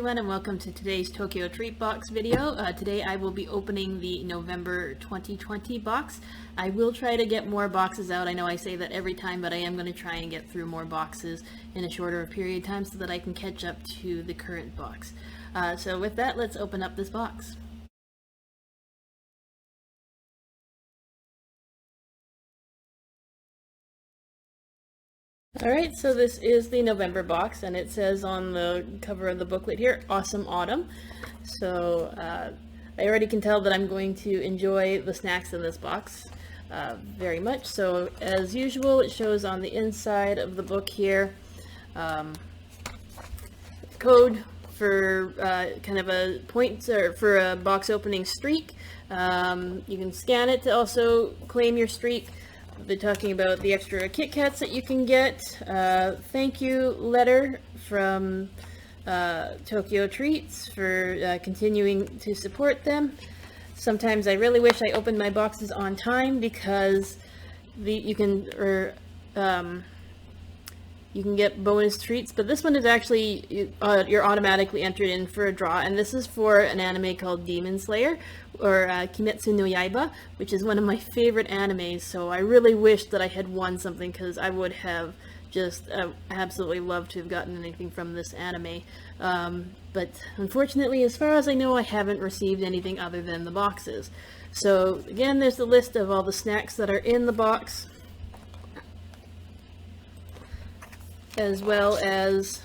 everyone, and welcome to today's Tokyo Treat Box video. Today I will be opening the November 2020 box. I will try to get more boxes out. I know I say that every time, but I am going to try and get through more boxes in a shorter period of time so that I can catch up to the current box. So with that, let's open up this box. Alright, so this is the November box, and it says on the cover of the booklet here, Awesome Autumn. So I already can tell that I'm going to enjoy the snacks in this box very much. So as usual, it shows on the inside of the book here code for kind of a point or for a box opening streak. You can scan it to also claim your streak. They're talking about the extra Kitkats that you can get, thank you letter from Tokyo Treats for continuing to support them. Sometimes I really wish I opened my boxes on time because you can get bonus treats, but this one is actually, you're automatically entered in for a draw, and this is for an anime called Demon Slayer, or Kimetsu no Yaiba, which is one of my favorite animes, so I really wish that I had won something, because I would have just absolutely loved to have gotten anything from this anime. But unfortunately, as far as I know, I haven't received anything other than the boxes. So again, there's the list of all the snacks that are in the box, as well as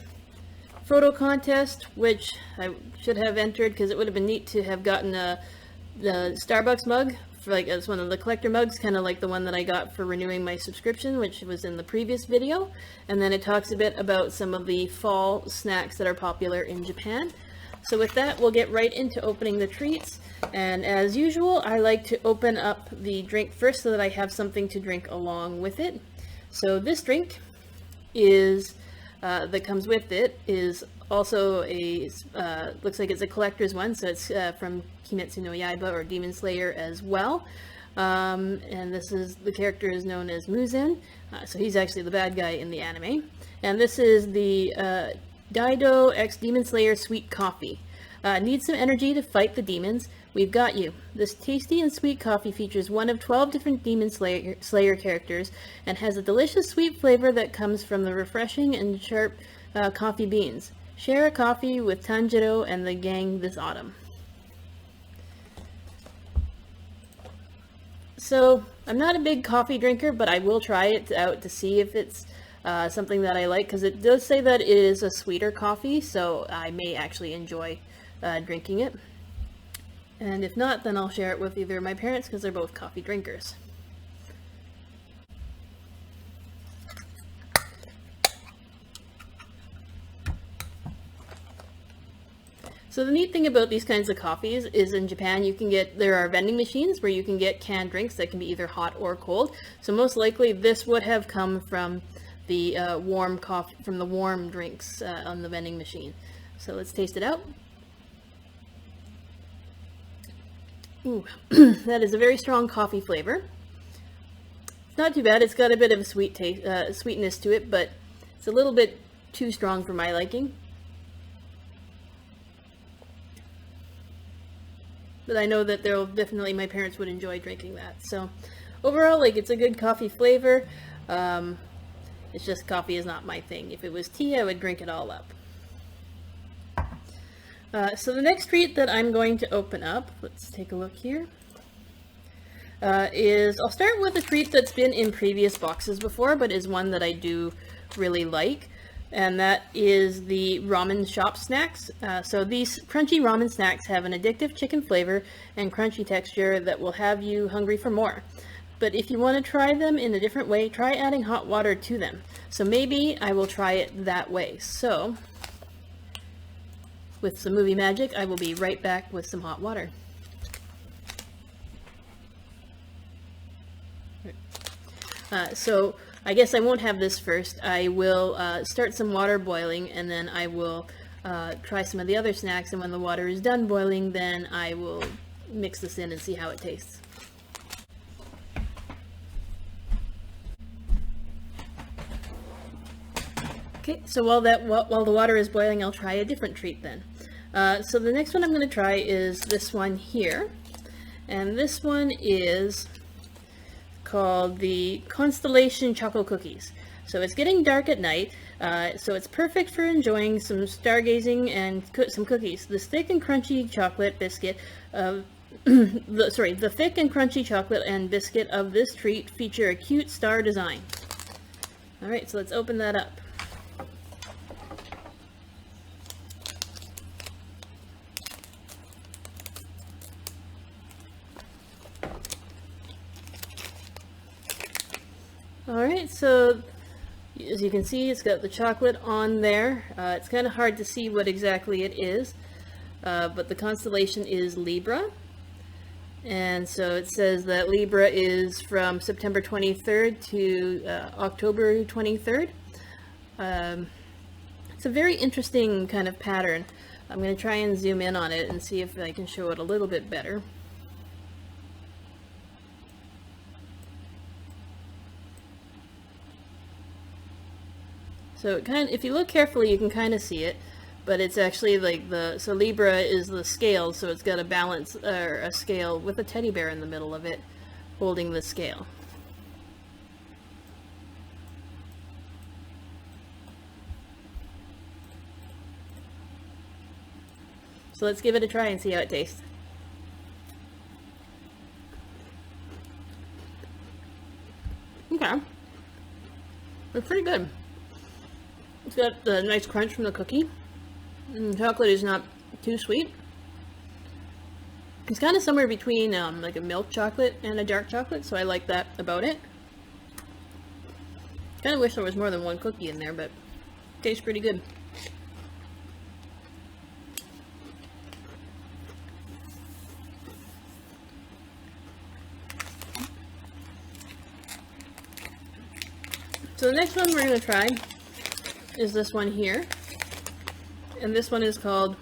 photo contest, which I should have entered because it would have been neat to have gotten the Starbucks mug for, like, as one of the collector mugs, kind of like the one that I got for renewing my subscription, which was in the previous video. And then it talks a bit about some of the fall snacks that are popular in Japan. So with that, we'll get right into opening the treats. And as usual, I like to open up the drink first so that I have something to drink along with it. So this drink is that comes with it is also a looks like it's a collector's one, so it's from Kimetsu no Yaiba or Demon Slayer as well, and this is, the character is known as Muzen, so he's actually the bad guy in the anime. And this is the Daido X Demon Slayer Sweet Coffee. Need some energy to fight the demons? We've got you. This tasty and sweet coffee features one of 12 different Demon Slayer characters and has a delicious sweet flavor that comes from the refreshing and sharp coffee beans. Share a coffee with Tanjiro and the gang this autumn. So, I'm not a big coffee drinker, but I will try it out to see if it's something that I like, because it does say that it is a sweeter coffee, so I may actually enjoy drinking it. And if not, then I'll share it with either of my parents, because they're both coffee drinkers. So the neat thing about these kinds of coffees is in Japan there are vending machines where you can get canned drinks that can be either hot or cold. So most likely this would have come from the warm coffee, from the warm drinks on the vending machine. So let's taste it out. Ooh, that is a very strong coffee flavor. It's not too bad. It's got a bit of a sweet taste, sweetness to it, but it's a little bit too strong for my liking. But I know that definitely my parents would enjoy drinking that. So overall, like, it's a good coffee flavor. It's just coffee is not my thing. If it was tea, I would drink it all up. So the next treat that I'm going to open up, let's take a look here, is, I'll start with a treat that's been in previous boxes before, but is one that I do really like, and that is the ramen shop snacks. So these crunchy ramen snacks have an addictive chicken flavor and crunchy texture that will have you hungry for more. But if you want to try them in a different way, try adding hot water to them. So maybe I will try it that way. So with some movie magic, I will be right back with some hot water. So I guess I won't have this first. I will start some water boiling, and then I will try some of the other snacks, and when the water is done boiling, then I will mix this in and see how it tastes. Okay, so while the water is boiling, I'll try a different treat then. So the next one I'm going to try is this one here. And this one is called the Constellation Choco Cookies. So it's getting dark at night, so it's perfect for enjoying some stargazing and some cookies. This thick and crunchy chocolate biscuit the thick and crunchy chocolate and biscuit of this treat feature a cute star design. Alright, so let's open that up. Alright, so as you can see, it's got the chocolate on there. It's kind of hard to see what exactly it is, but the constellation is Libra. And so it says that Libra is from September 23rd to October 23rd. It's a very interesting kind of pattern. I'm going to try and zoom in on it and see if I can show it a little bit better. So if you look carefully, you can kind of see it, but it's actually like so Libra is the scale, so it's got a balance, or a scale with a teddy bear in the middle of it, holding the scale. So let's give it a try and see how it tastes. Okay. It's pretty good. It's got the nice crunch from the cookie. And the chocolate is not too sweet. It's kind of somewhere between like a milk chocolate and a dark chocolate, so I like that about it. Kind of wish there was more than one cookie in there, but it tastes pretty good. So the next one we're going to try is this one here, and this one is called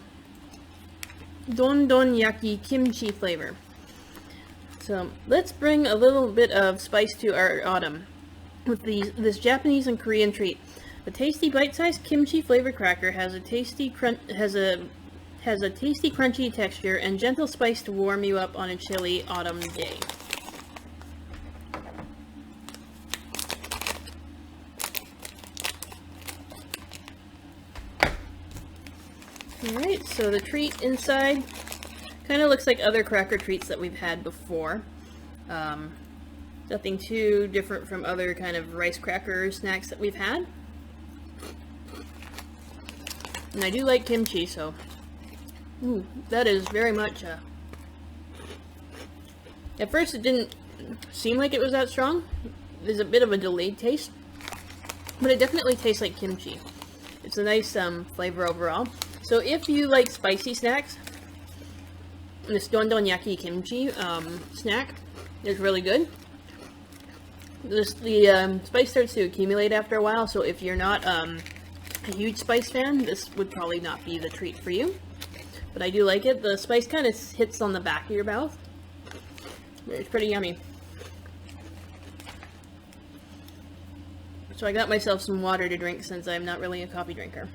Dondon Yaki Kimchi flavor. So let's bring a little bit of spice to our autumn with this Japanese and Korean treat. The tasty bite-sized kimchi flavored cracker has a tasty crunchy texture and gentle spice to warm you up on a chilly autumn day. Alright, so the treat inside kind of looks like other cracker treats that we've had before. Nothing too different from other kind of rice cracker snacks that we've had. And I do like kimchi, so that is very much at first it didn't seem like it was that strong. There's a bit of a delayed taste, but it definitely tastes like kimchi. It's a nice flavor overall. So if you like spicy snacks, this Dondon Yaki Kimchi snack is really good. The spice starts to accumulate after a while, so if you're not a huge spice fan, this would probably not be the treat for you. But I do like it. The spice kind of hits on the back of your mouth. It's pretty yummy. So I got myself some water to drink since I'm not really a coffee drinker.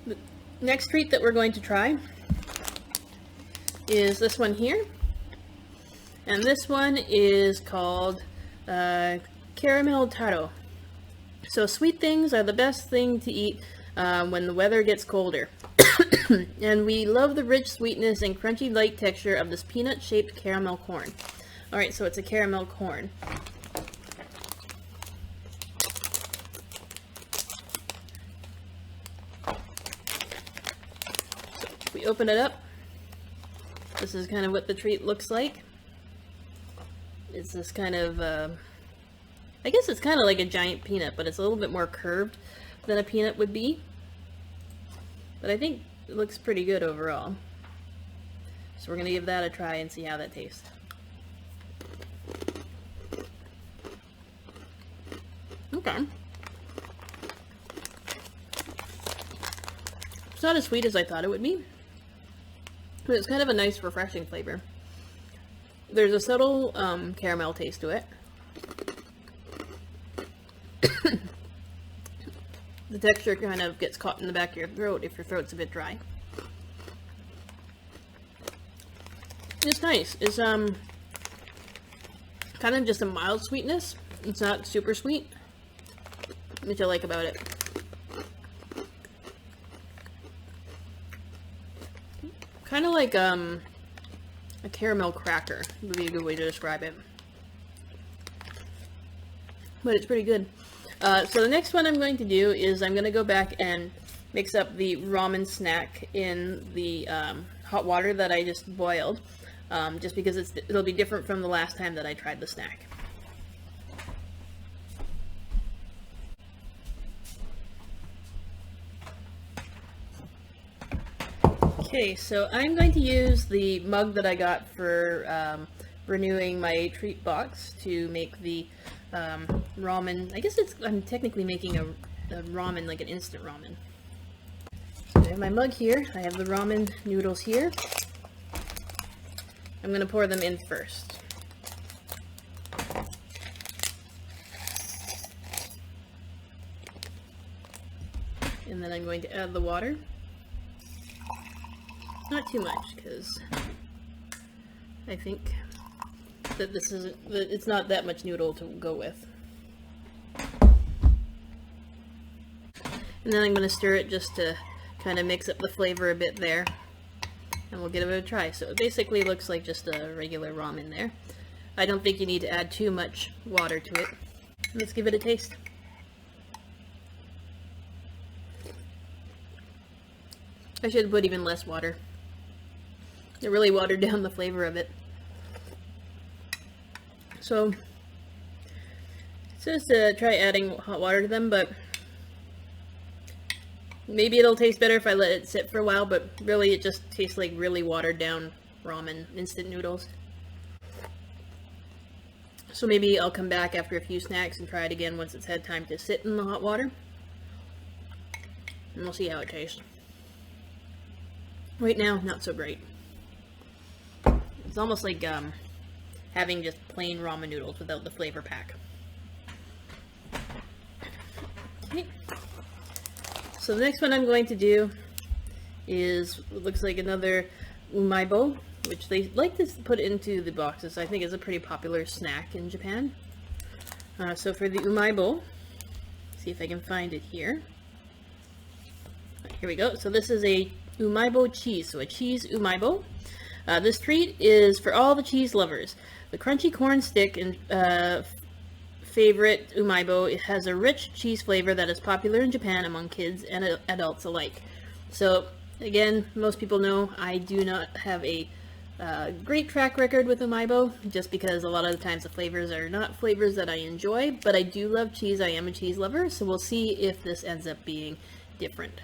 The next treat that we're going to try is this one here. And this one is called Caramel Taro. So sweet things are the best thing to eat when the weather gets colder. And we love the rich sweetness and crunchy light texture of this peanut-shaped caramel corn. Alright, so it's a caramel corn. So if we open it up, this is kind of what the treat looks like. It's this kind of, I guess it's kind of like a giant peanut, but it's a little bit more curved than a peanut would be. But I think it looks pretty good overall. So we're going to give that a try and see how that tastes. Okay. It's not as sweet as I thought it would be, but it's kind of a nice, refreshing flavor. There's a subtle caramel taste to it. the texture kind of gets caught in the back of your throat if your throat's a bit dry. It's nice. It's kind of just a mild sweetness. It's not super sweet, which I like about it. Kind of like a caramel cracker would be a good way to describe it. But it's pretty good. So the next one I'm going to do is I'm going to go back and mix up the ramen snack in the hot water that I just boiled. Just because it'll be different from the last time that I tried the snack. Okay, so I'm going to use the mug that I got for renewing my treat box to make the ramen. I guess I'm technically making a ramen, like an instant ramen. So I have my mug here. I have the ramen noodles here. I'm going to pour them in first. And then I'm going to add the water. Not too much, because I think that it's not that much noodle to go with. And then I'm going to stir it just to kind of mix up the flavor a bit there. And we'll give it a try. So it basically looks like just a regular ramen there. I don't think you need to add too much water to it. Let's give it a taste. I should put even less water. It really watered down the flavor of it. So it says to try adding hot water to them, but maybe it'll taste better if I let it sit for a while, but really it just tastes like really watered down ramen, instant noodles. So maybe I'll come back after a few snacks and try it again once it's had time to sit in the hot water. And we'll see how it tastes. Right now, not so great. It's almost like having just plain ramen noodles without the flavor pack. Okay. So the next one I'm going to do is, it looks like another Umaibo, which they like to put into the boxes. I think it's a pretty popular snack in Japan. So for the Umaibo, see if I can find it here. Here we go. So this is a Umaibo cheese, so a cheese Umaibo. This treat is for all the cheese lovers. The crunchy corn stick and favorite Umaibo, it has a rich cheese flavor that is popular in Japan among kids and adults alike. So again, most people know I do not have a great track record with Umaibo, just because a lot of the times the flavors are not flavors that I enjoy, but I do love cheese. I am a cheese lover, so we'll see if this ends up being different.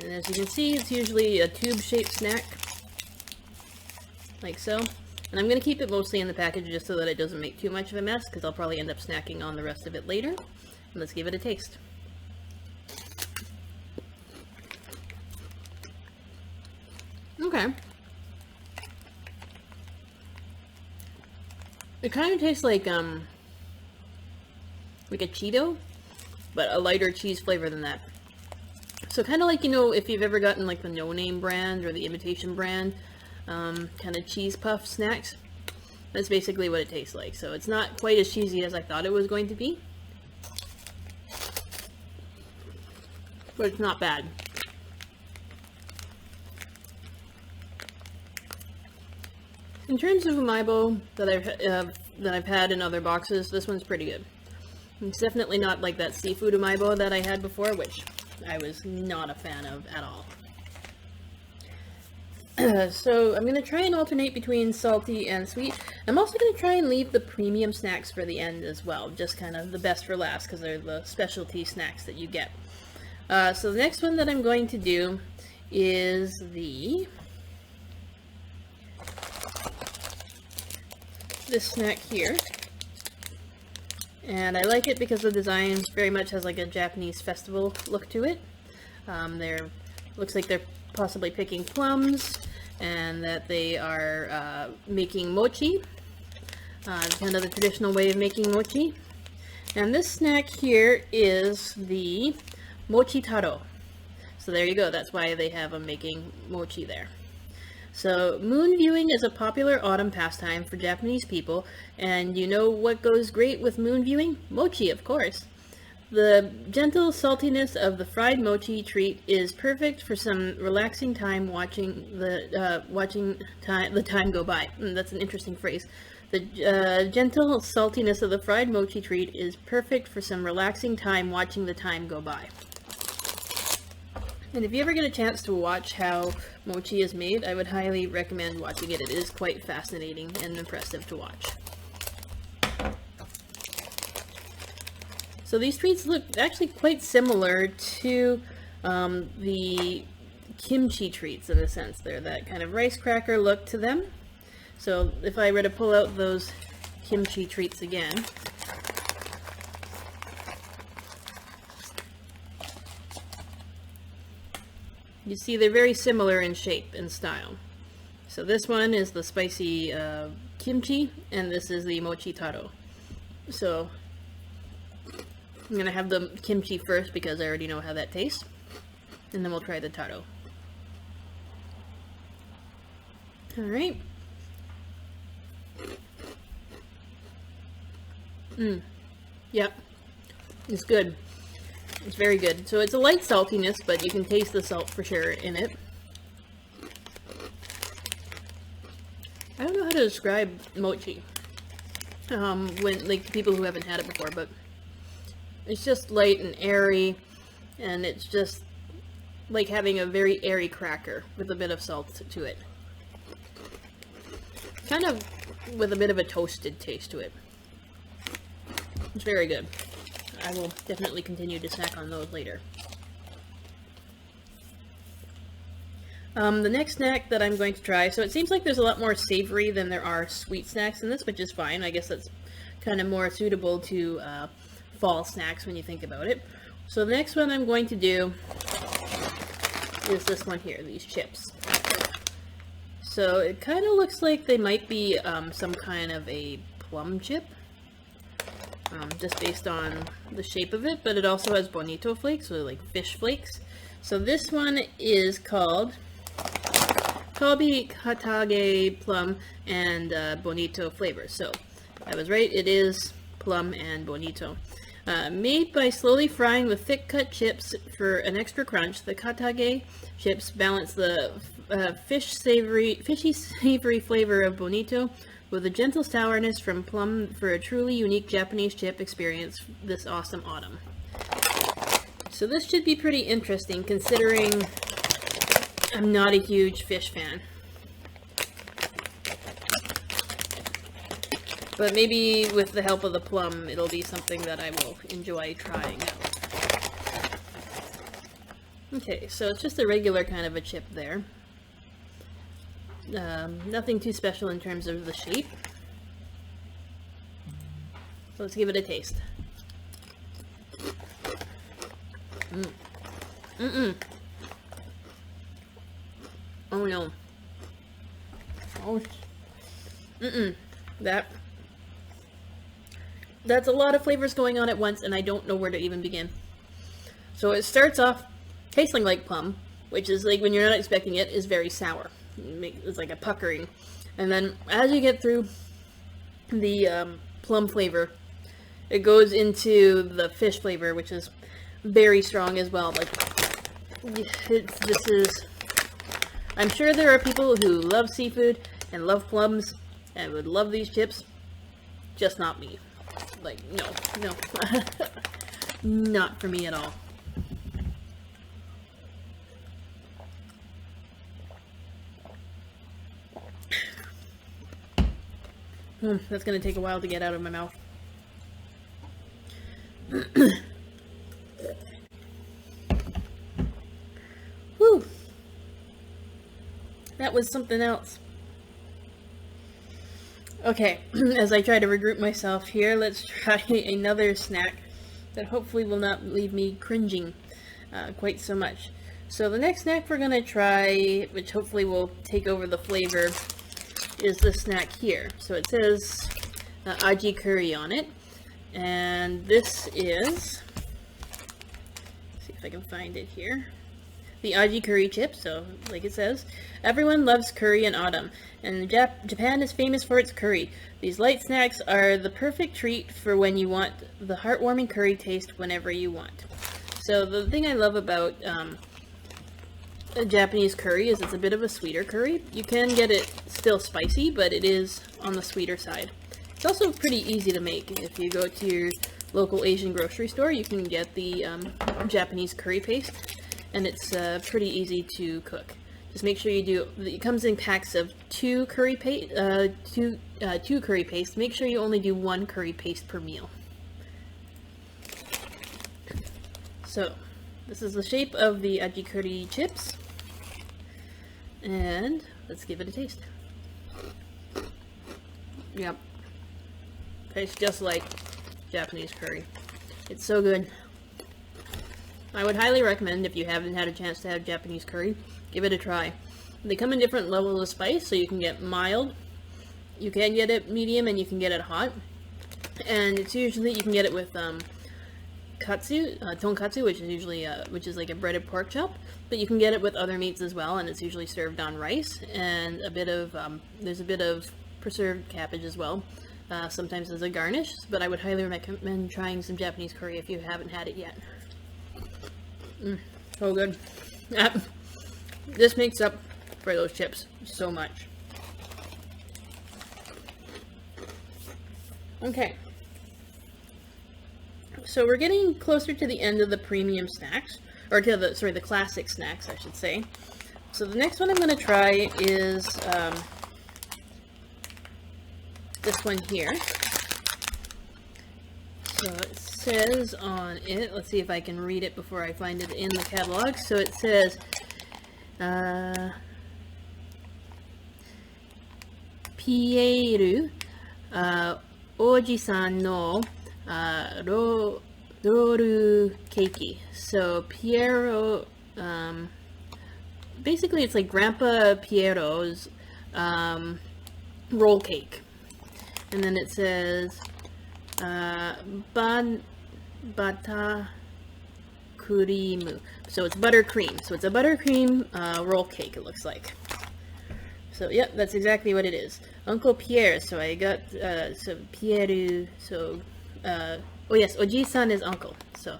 And as you can see, it's usually a tube-shaped snack, like so. And I'm going to keep it mostly in the package just so that it doesn't make too much of a mess, because I'll probably end up snacking on the rest of it later. And let's give it a taste. Okay. It kind of tastes like a Cheeto, but a lighter cheese flavor than that. So kind of like, you know, if you've ever gotten like the No Name brand or the imitation brand, kind of cheese puff snacks, that's basically what it tastes like. So it's not quite as cheesy as I thought it was going to be, but it's not bad. In terms of Umaibo that I've had in other boxes, this one's pretty good. It's definitely not like that seafood Umaibo that I had before, which I was not a fan of at all. So I'm going to try and alternate between salty and sweet. I'm also going to try and leave the premium snacks for the end as well, just kind of the best for last, because they're the specialty snacks that you get. So the next one that I'm going to do is this snack here. And I like it because the design very much has like a Japanese festival look to it. Looks like they're possibly picking plums, and that they are making mochi, kind of the traditional way of making mochi. And this snack here is the Mochi Taro. So there you go, that's why they have them making mochi there. So moon viewing is a popular autumn pastime for Japanese people, and you know what goes great with moon viewing? Mochi, of course. The gentle saltiness of the fried mochi treat is perfect for some relaxing time watching the time go by. That's an interesting phrase. The gentle saltiness of the fried mochi treat is perfect for some relaxing time watching the time go by. And if you ever get a chance to watch how mochi is made, I would highly recommend watching it. It is quite fascinating and impressive to watch. So these treats look actually quite similar to the kimchi treats in a sense. They're that kind of rice cracker look to them. So if I were to pull out those kimchi treats again, you see they're very similar in shape and style. So this one is the spicy kimchi, and this is the Mochi Taro. So I'm going to have the kimchi first because I already know how that tastes, and then we'll try the taro. Alright. Yep. It's good. It's very good. So it's a light saltiness, but you can taste the salt for sure in it. I don't know how to describe mochi when, like, people who haven't had it before, but it's just light and airy, and it's just like having a very airy cracker with a bit of salt to it. Kind of with a bit of a toasted taste to it. It's very good. I will definitely continue to snack on those later. The next snack that I'm going to try, so it seems like there's a lot more savory than there are sweet snacks in this, which is fine. I guess that's kind of more suitable to fall snacks when you think about it. So the next one I'm going to do is this one here, these chips. So it kind of looks like they might be some kind of a plum chip. Just based on the shape of it, but it also has bonito flakes, so like fish flakes. So this one is called Katage, plum, and bonito flavors. So I was right, it is plum and bonito. Made by slowly frying with thick cut chips for an extra crunch, the Katage chips balance the fishy savory flavor of bonito with a gentle sourness from plum for a truly unique Japanese chip experience this awesome autumn. So this should be pretty interesting considering I'm not a huge fish fan. But maybe with the help of the plum, it'll be something that I will enjoy trying out. Okay, so it's just a regular kind of a chip there. Nothing too special in terms of the shape. So let's give it a taste. Oh no. Oh. That's a lot of flavors going on at once, and I don't know where to even begin. So it starts off tasting like plum, which is like when you're not expecting it, is very sour. It's like a puckering, and then as you get through the plum flavor, it goes into the fish flavor, which is very strong as well. Like I'm sure there are people who love seafood and love plums and would love these chips, just not me. Like no not for me at all. That's going to take a while to get out of my mouth. Whew. That was something else. Okay, as I try to regroup myself here, let's try another snack that hopefully will not leave me cringing quite so much. So the next snack we're going to try, which hopefully will take over the flavor, is this snack here. So it says Aji Curry on it. And this is, let's see if I can find it here, the Aji Curry Chip. So like it says, everyone loves curry in autumn, and Japan is famous for its curry. These light snacks are the perfect treat for when you want the heartwarming curry taste whenever you want. So the thing I love about a Japanese curry is it's a bit of a sweeter curry. You can get it still spicy, but it is on the sweeter side. It's also pretty easy to make. If you go to your local Asian grocery store, you can get the Japanese curry paste, and it's pretty easy to cook. Just make sure you do. It comes in packs of two curry paste. Two curry paste. Make sure you only do one curry paste per meal. So, this is the shape of the Aji Curry chips, and let's give it a taste. Yep. Tastes just like Japanese curry. It's so good. I would highly recommend, if you haven't had a chance to have Japanese curry, give it a try. They come in different levels of spice, so you can get mild, you can get it medium, and you can get it hot. And it's usually, you can get it with tonkatsu, which is usually which is like a breaded pork chop, but you can get it with other meats as well, and it's usually served on rice, and a bit of there's a bit of preserved cabbage as well. Sometimes as a garnish, but I would highly recommend trying some Japanese curry if you haven't had it yet. So good. This makes up for those chips so much. Okay. So we're getting closer to the end of the premium snacks, or to the classic snacks, I should say. So the next one I'm going to try is this one here. So it says on it, let's see if I can read it before I find it in the catalog. So it says, Pierre, Oji-san no roru keiki. So Pierre, basically it's like Grandpa Piero's roll cake. And then it says bata cream. So it's buttercream. So it's a buttercream roll cake, it looks like. So yep, that's exactly what it is. Uncle Pierre. So I got so Pierre. So oh yes, Oji-san is uncle. So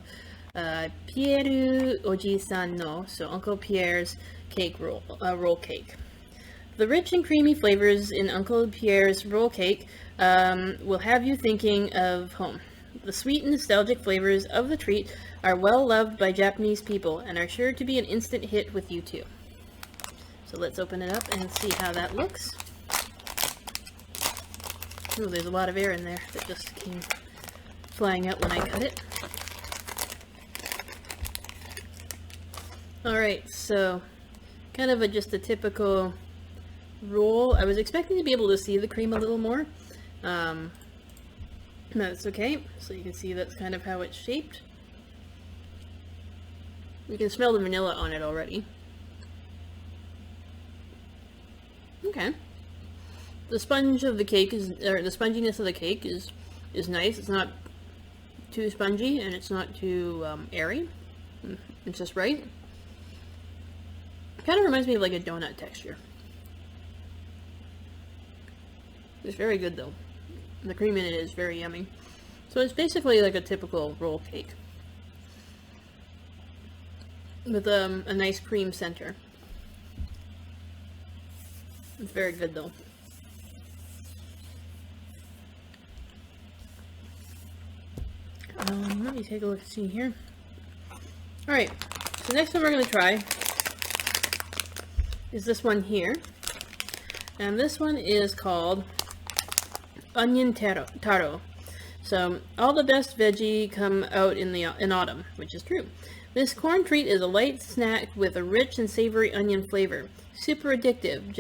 Pierre Oji-san no. So Uncle Pierre's cake roll cake. The rich and creamy flavors in Uncle Pierre's roll cake will have you thinking of home. The sweet and nostalgic flavors of the treat are well loved by Japanese people and are sure to be an instant hit with you too. So let's open it up and see how that looks. Ooh, there's a lot of air in there that just came flying out when I cut it. Alright, so kind of just a typical roll. I was expecting to be able to see the cream a little more. That's okay. So you can see that's kind of how it's shaped. You can smell the vanilla on it already. Okay. The sponge of the cake is, or the sponginess of the cake is nice. It's not too spongy and it's not too airy. It's just right. Kind of reminds me of like a donut texture. It's very good though. The cream in it is very yummy. So it's basically like a typical roll cake with a nice cream center. It's very good though. Let me take a look and see here. Alright, so next one we're going to try is this one here. And this one is called Onion Taro. So, all the best veggie come out in autumn, which is true. This corn treat is a light snack with a rich and savory onion flavor. Super addictive,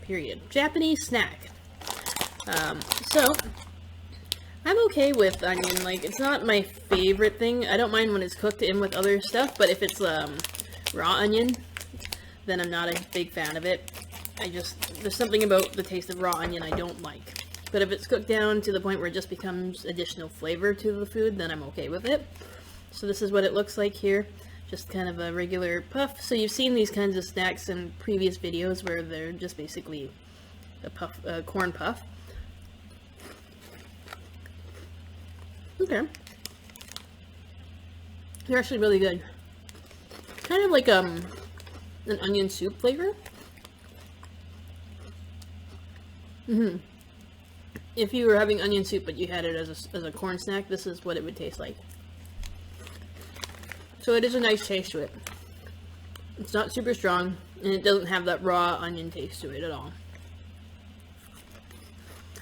period. Japanese snack. So, I'm okay with onion. Like, it's not my favorite thing. I don't mind when it's cooked in with other stuff, but if it's raw onion, then I'm not a big fan of it. There's something about the taste of raw onion I don't like. But if it's cooked down to the point where it just becomes additional flavor to the food, then I'm okay with it. So this is what it looks like here. Just kind of a regular puff. So you've seen these kinds of snacks in previous videos where they're just basically a corn puff. Okay. They're actually really good. Kind of like an onion soup flavor. If you were having onion soup but you had it as a corn snack, this is what it would taste like. So it is a nice taste to it. It's not super strong, and it doesn't have that raw onion taste to it at all.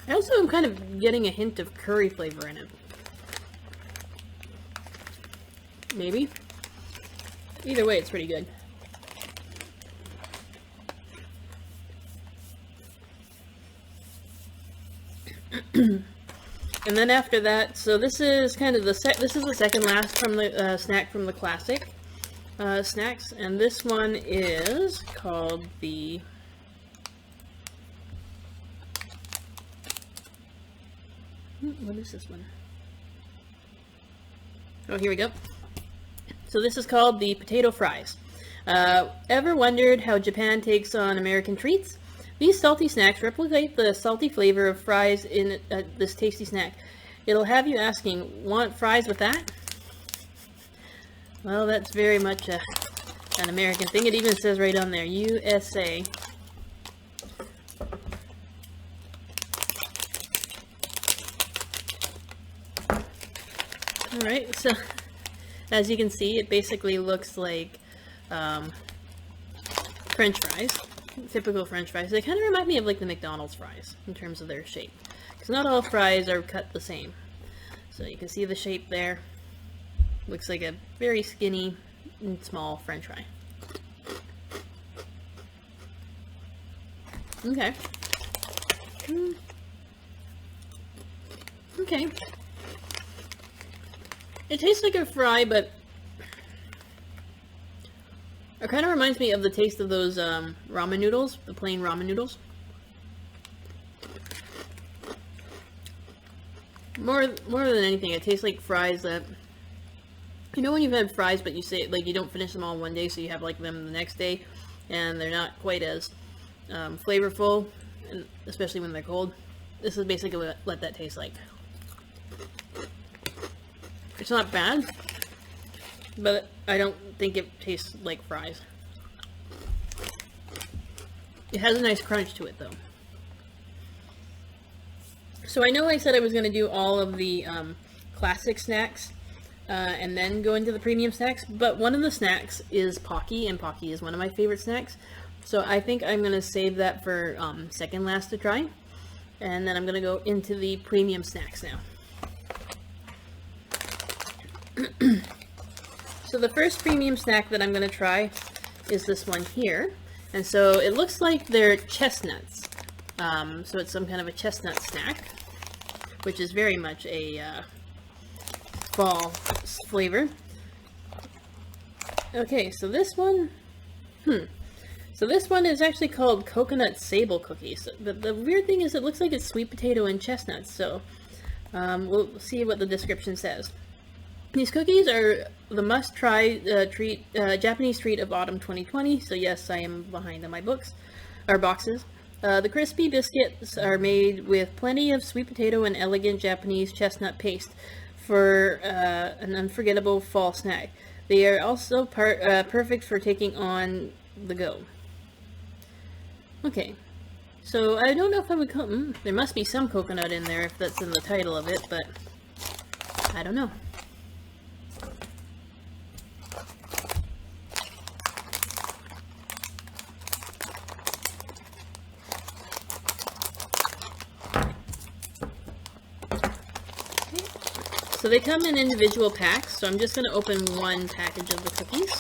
I also am kind of getting a hint of curry flavor in it. Maybe. Either way, it's pretty good. And then after that, so this is kind of the second last from the snack from the classic snacks, and this one is called the what is this one? Oh, here we go. So this is called the potato fries. Ever wondered how Japan takes on American treats? These salty snacks replicate the salty flavor of fries in this tasty snack. It'll have you asking, want fries with that? Well, that's very much an American thing. It even says right on there, USA. Alright, so as you can see, it basically looks like French fries. Typical French fries. They kind of remind me of like the McDonald's fries in terms of their shape. Because not all fries are cut the same. So you can see the shape there. Looks like a very skinny and small French fry. Okay. Okay. It tastes like a fry, but it kind of reminds me of the taste of those ramen noodles, the plain ramen noodles. More than anything, it tastes like fries that, you know, when you've had fries, but you say like you don't finish them all in one day, so you have like them the next day, and they're not quite as flavorful, and especially when they're cold. This is basically what that tastes like. It's not bad, but I don't think it tastes like fries. It has a nice crunch to it, though. So I know I said I was going to do all of the classic snacks and then go into the premium snacks, but one of the snacks is Pocky, and Pocky is one of my favorite snacks. So I think I'm going to save that for second last to try, and then I'm going to go into the premium snacks now. So the first premium snack that I'm going to try is this one here. And so it looks like they're chestnuts. So it's some kind of a chestnut snack, which is very much a fall flavor. Okay, so this one, so this one is actually called Coconut Sable Cookies. But the weird thing is it looks like it's sweet potato and chestnuts. So we'll see what the description says. These cookies are the must-try Japanese treat of autumn 2020. So yes, I am behind on my boxes. The crispy biscuits are made with plenty of sweet potato and elegant Japanese chestnut paste for an unforgettable fall snack. They are also perfect for taking on the go. Okay, so I don't know if I would call there must be some coconut in there if that's in the title of it, but I don't know. So they come in individual packs, so I'm just going to open one package of the cookies.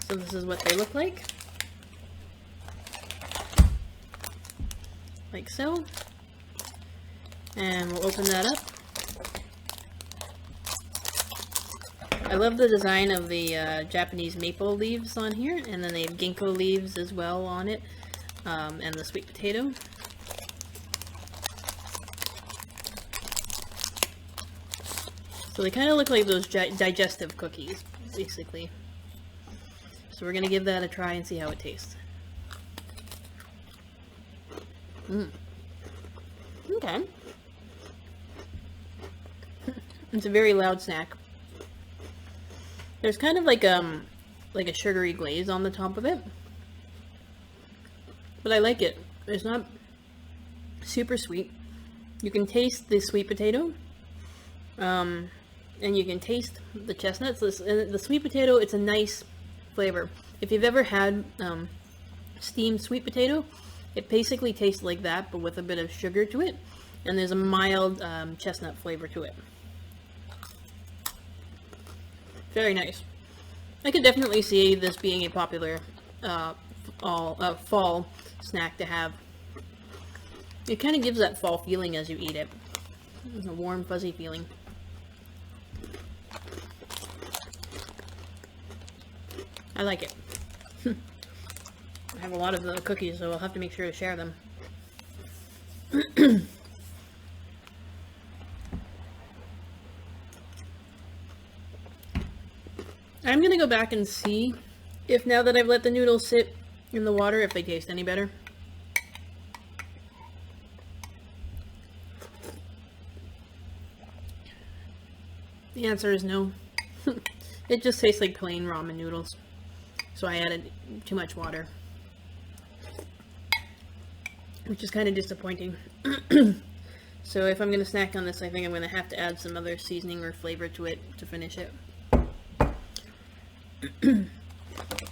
So this is what they look like. Like so. And we'll open that up. I love the design of the Japanese maple leaves on here, and then they have ginkgo leaves as well on it, and the sweet potato. So they kind of look like those digestive cookies, basically. So we're going to give that a try and see how it tastes. Okay. It's a very loud snack. There's kind of like a sugary glaze on the top of it. But I like it. It's not super sweet. You can taste the sweet potato. And you can taste the chestnuts. The sweet potato, it's a nice flavor. If you've ever had steamed sweet potato, it basically tastes like that, but with a bit of sugar to it. And there's a mild chestnut flavor to it. Very nice. I could definitely see this being a popular fall snack to have. It kind of gives that fall feeling as you eat it. It's a warm, fuzzy feeling. I like it. I have a lot of the cookies, so I'll have to make sure to share them. I'm gonna go back and see if, now that I've let the noodles sit in the water, if they taste any better. The answer is no. It just tastes like plain ramen noodles. So I added too much water, which is kind of disappointing. So if I'm going to snack on this, I think I'm going to have to add some other seasoning or flavor to it to finish it. The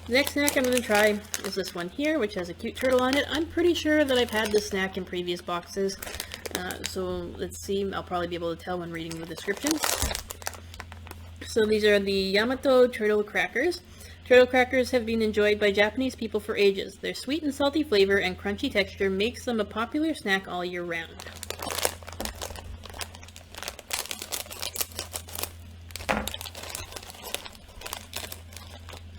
next snack I'm going to try is this one here, which has a cute turtle on it. I'm pretty sure that I've had this snack in previous boxes. So let's see, I'll probably be able to tell when reading the description. So these are the Yamato turtle crackers. Turtle crackers have been enjoyed by Japanese people for ages. Their sweet and salty flavor and crunchy texture makes them a popular snack all year round.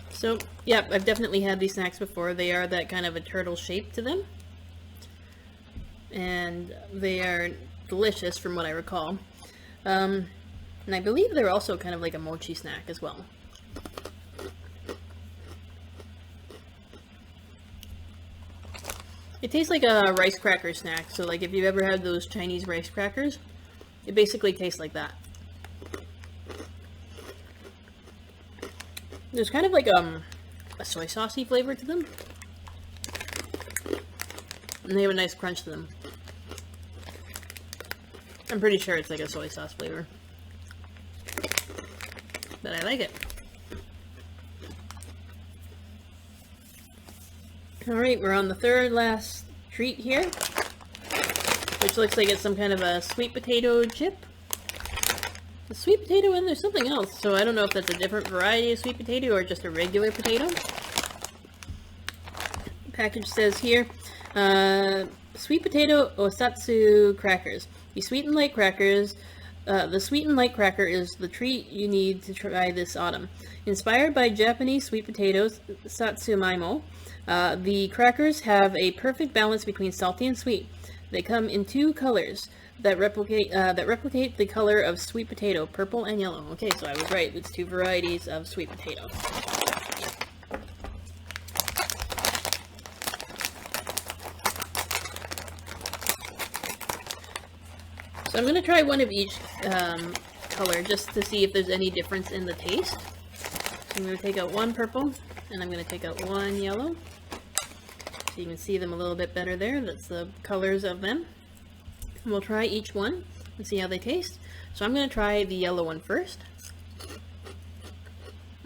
So, yeah, I've definitely had these snacks before. They are that kind of a turtle shape to them. And they are delicious from what I recall. And I believe they're also kind of like a mochi snack as well. It tastes like a rice cracker snack. So like if you've ever had those Chinese rice crackers, it basically tastes like that. There's kind of like a soy saucy flavor to them. And they have a nice crunch to them. I'm pretty sure it's like a soy sauce flavor. But I like it. Alright, we're on the third last treat here, which looks like it's some kind of a sweet potato chip. A sweet potato, and there's something else, so I don't know if that's a different variety of sweet potato or just a regular potato. The package says here, sweet potato osatsu crackers. The sweet and light crackers. The sweet and light cracker is the treat you need to try this autumn. Inspired by Japanese sweet potatoes, satsumaimo, the crackers have a perfect balance between salty and sweet. They come in two colors that replicate the color of sweet potato, purple and yellow. Okay, so I was right. It's two varieties of sweet potato. So I'm going to try one of each color just to see if there's any difference in the taste. So I'm going to take out one purple, and I'm going to take out one yellow. So you can see them a little bit better there. That's the colors of them. And we'll try each one and see how they taste. So I'm going to try the yellow one first.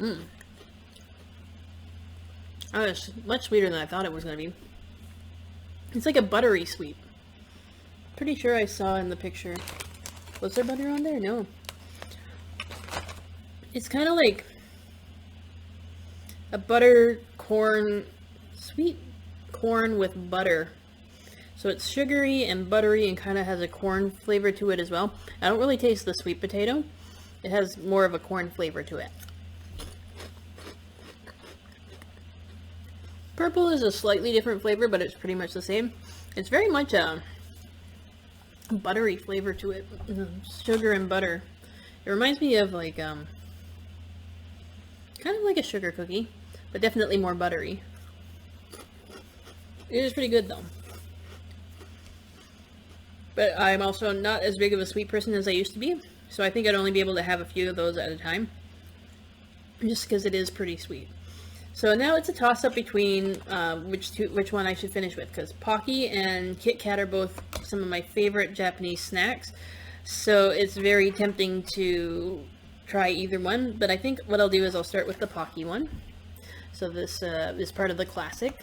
Oh, it's much sweeter than I thought it was going to be. It's like a buttery sweet. Pretty sure I saw in the picture. Was there butter on there? No. It's kind of like a butter corn, sweet corn with butter. So it's sugary and buttery and kind of has a corn flavor to it as well. I don't really taste the sweet potato. It has more of a corn flavor to it. Purple is a slightly different flavor, but it's pretty much the same. It's very much a buttery flavor to it. Sugar and butter. It reminds me of like, kind of like a sugar cookie, but definitely more buttery. It is pretty good though. But I'm also not as big of a sweet person as I used to be, so I think I'd only be able to have a few of those at a time, just because it is pretty sweet. So now it's a toss-up between which one I should finish with, because Pocky and Kitkat are both some of my favorite Japanese snacks, so it's very tempting to try either one, but I think what I'll do is I'll start with the Pocky one. So this is part of the classic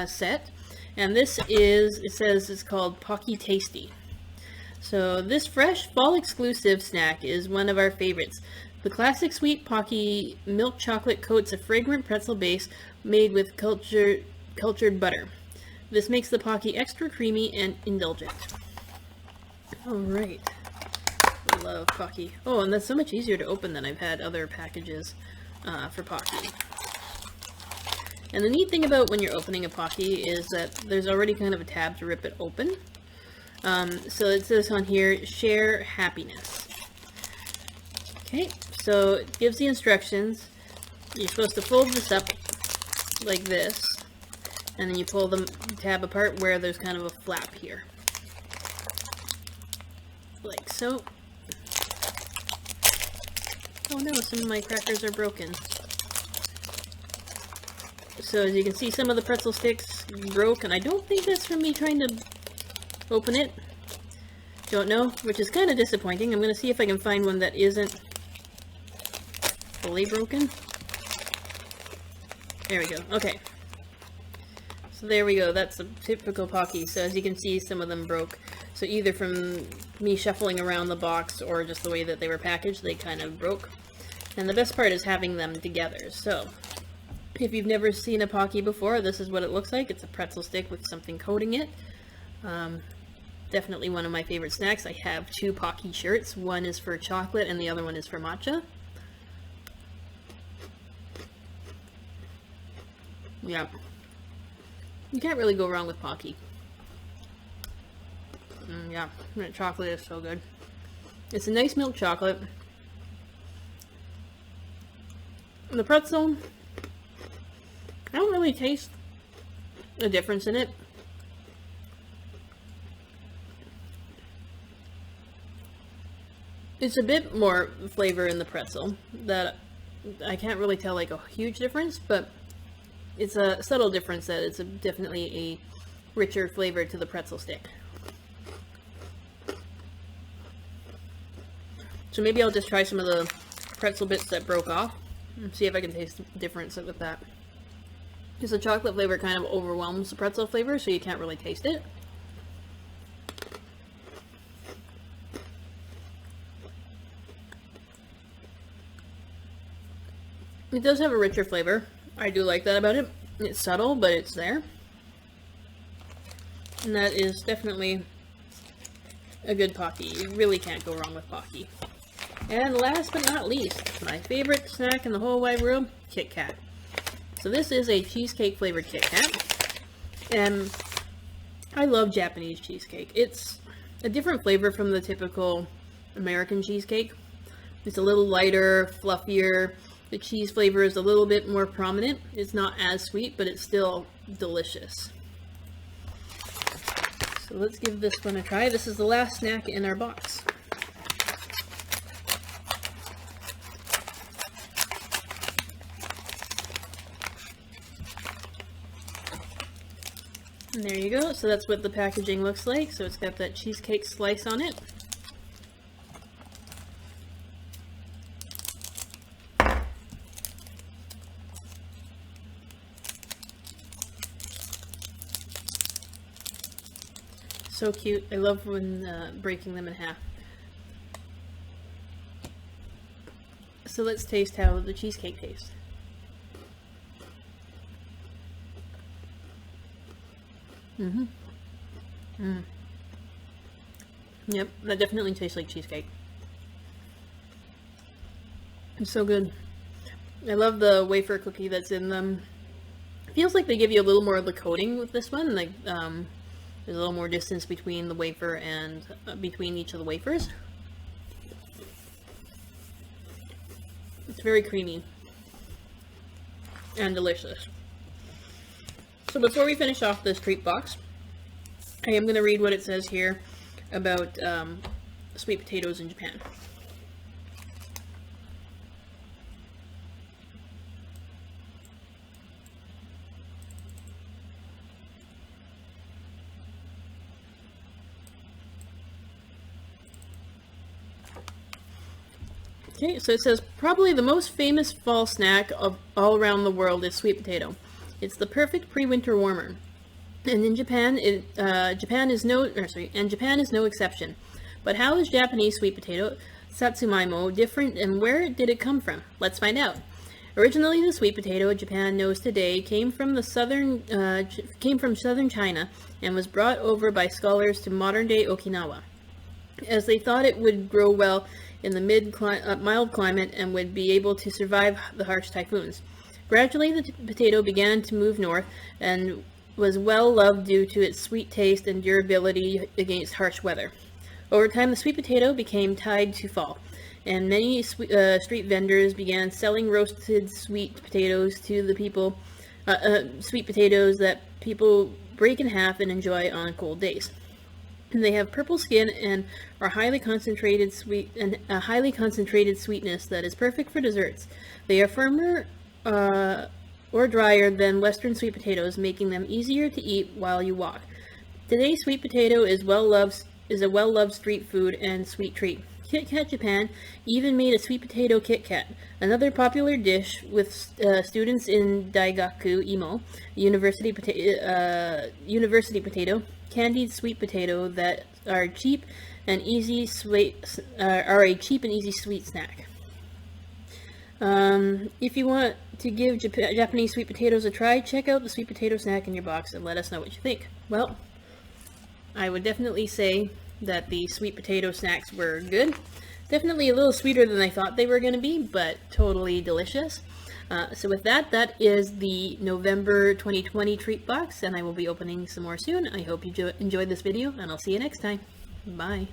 set, and this is, it says it's called Pocky Tasty. So this fresh fall exclusive snack is one of our favorites. The classic sweet Pocky milk chocolate coats a fragrant pretzel base made with cultured butter. This makes the Pocky extra creamy and indulgent. Alright. I love Pocky. Oh, and that's so much easier to open than I've had other packages for Pocky. And the neat thing about when you're opening a Pocky is that there's already kind of a tab to rip it open. So it says on here, share happiness. Okay, so it gives the instructions. You're supposed to fold this up like this, and then you pull the tab apart where there's kind of a flap here. Like so. Oh no, some of my crackers are broken. So as you can see, some of the pretzel sticks broke, and I don't think that's from me trying to open it. Don't know, which is kind of disappointing. I'm going to see if I can find one that isn't fully broken. There we go. Okay. So there we go. That's a typical Pocky. So as you can see, some of them broke. So either from me shuffling around the box or just the way that they were packaged, they kind of broke. And the best part is having them together. So if you've never seen a Pocky before, this is what it looks like. It's a pretzel stick with something coating it. Definitely one of my favorite snacks. I have two Pocky shirts. One is for chocolate and the other one is for matcha. Yeah. You can't really go wrong with Pocky. Yeah, that chocolate is so good. It's a nice milk chocolate. The pretzel, I don't really taste a difference in it. It's a bit more flavor in the pretzel that I can't really tell like a huge difference, but it's a subtle difference that it's definitely a richer flavor to the pretzel stick. So maybe I'll just try some of the pretzel bits that broke off and see if I can taste the difference with that. Because the chocolate flavor kind of overwhelms the pretzel flavor, so you can't really taste it. It does have a richer flavor. I do like that about it. It's subtle, but it's there. And that is definitely a good Pocky. You really can't go wrong with Pocky. And last but not least, my favorite snack in the whole wide world, Kitkat. So this is a cheesecake flavored Kitkat. And I love Japanese cheesecake. It's a different flavor from the typical American cheesecake. It's a little lighter, fluffier. The cheese flavor is a little bit more prominent. It's not as sweet, but it's still delicious. So let's give this one a try. This is the last snack in our box. And there you go. So that's what the packaging looks like. So it's got that cheesecake slice on it. So cute. I love when breaking them in half. So let's taste how the cheesecake tastes. Yep, that definitely tastes like cheesecake. It's so good. I love the wafer cookie that's in them. Feels like they give you a little more of the coating with this one. Like there's a little more distance between the wafer and between each of the wafers. It's very creamy and delicious. So before we finish off this treat box, I am going to read what it says here about sweet potatoes in Japan. Okay, so it says, probably the most famous fall snack of all around the world is sweet potato. It's the perfect pre-winter warmer. And in Japan, Japan is no exception. But how is Japanese sweet potato, satsumaimo, different, and where did it come from? Let's find out. Originally, the sweet potato Japan knows today came from southern China and was brought over by scholars to modern-day Okinawa, as they thought it would grow well in the mild climate and would be able to survive the harsh typhoons. Gradually, the potato began to move north and was well loved due to its sweet taste and durability against harsh weather. Over time, the sweet potato became tied to fall, and many street vendors began selling roasted sweet potatoes to the people, sweet potatoes that people break in half and enjoy on cold days. They have purple skin and are highly concentrated sweetness that is perfect for desserts. They are firmer or drier than Western sweet potatoes, making them easier to eat while you walk. Today, sweet potato is a well-loved street food and sweet treat. Kitkat Japan even made a sweet potato Kitkat, another popular dish with students in Daigaku Imo, university potato, candied sweet potato that are a cheap and easy sweet snack. If you want to give Japanese sweet potatoes a try, check out the sweet potato snack in your box and let us know what you think. Well, I would definitely say that the sweet potato snacks were good. Definitely a little sweeter than I thought they were going to be, but totally delicious. So with that is the November 2020 treat box, and I will be opening some more soon. I hope you enjoyed this video, and I'll see you next time. Bye.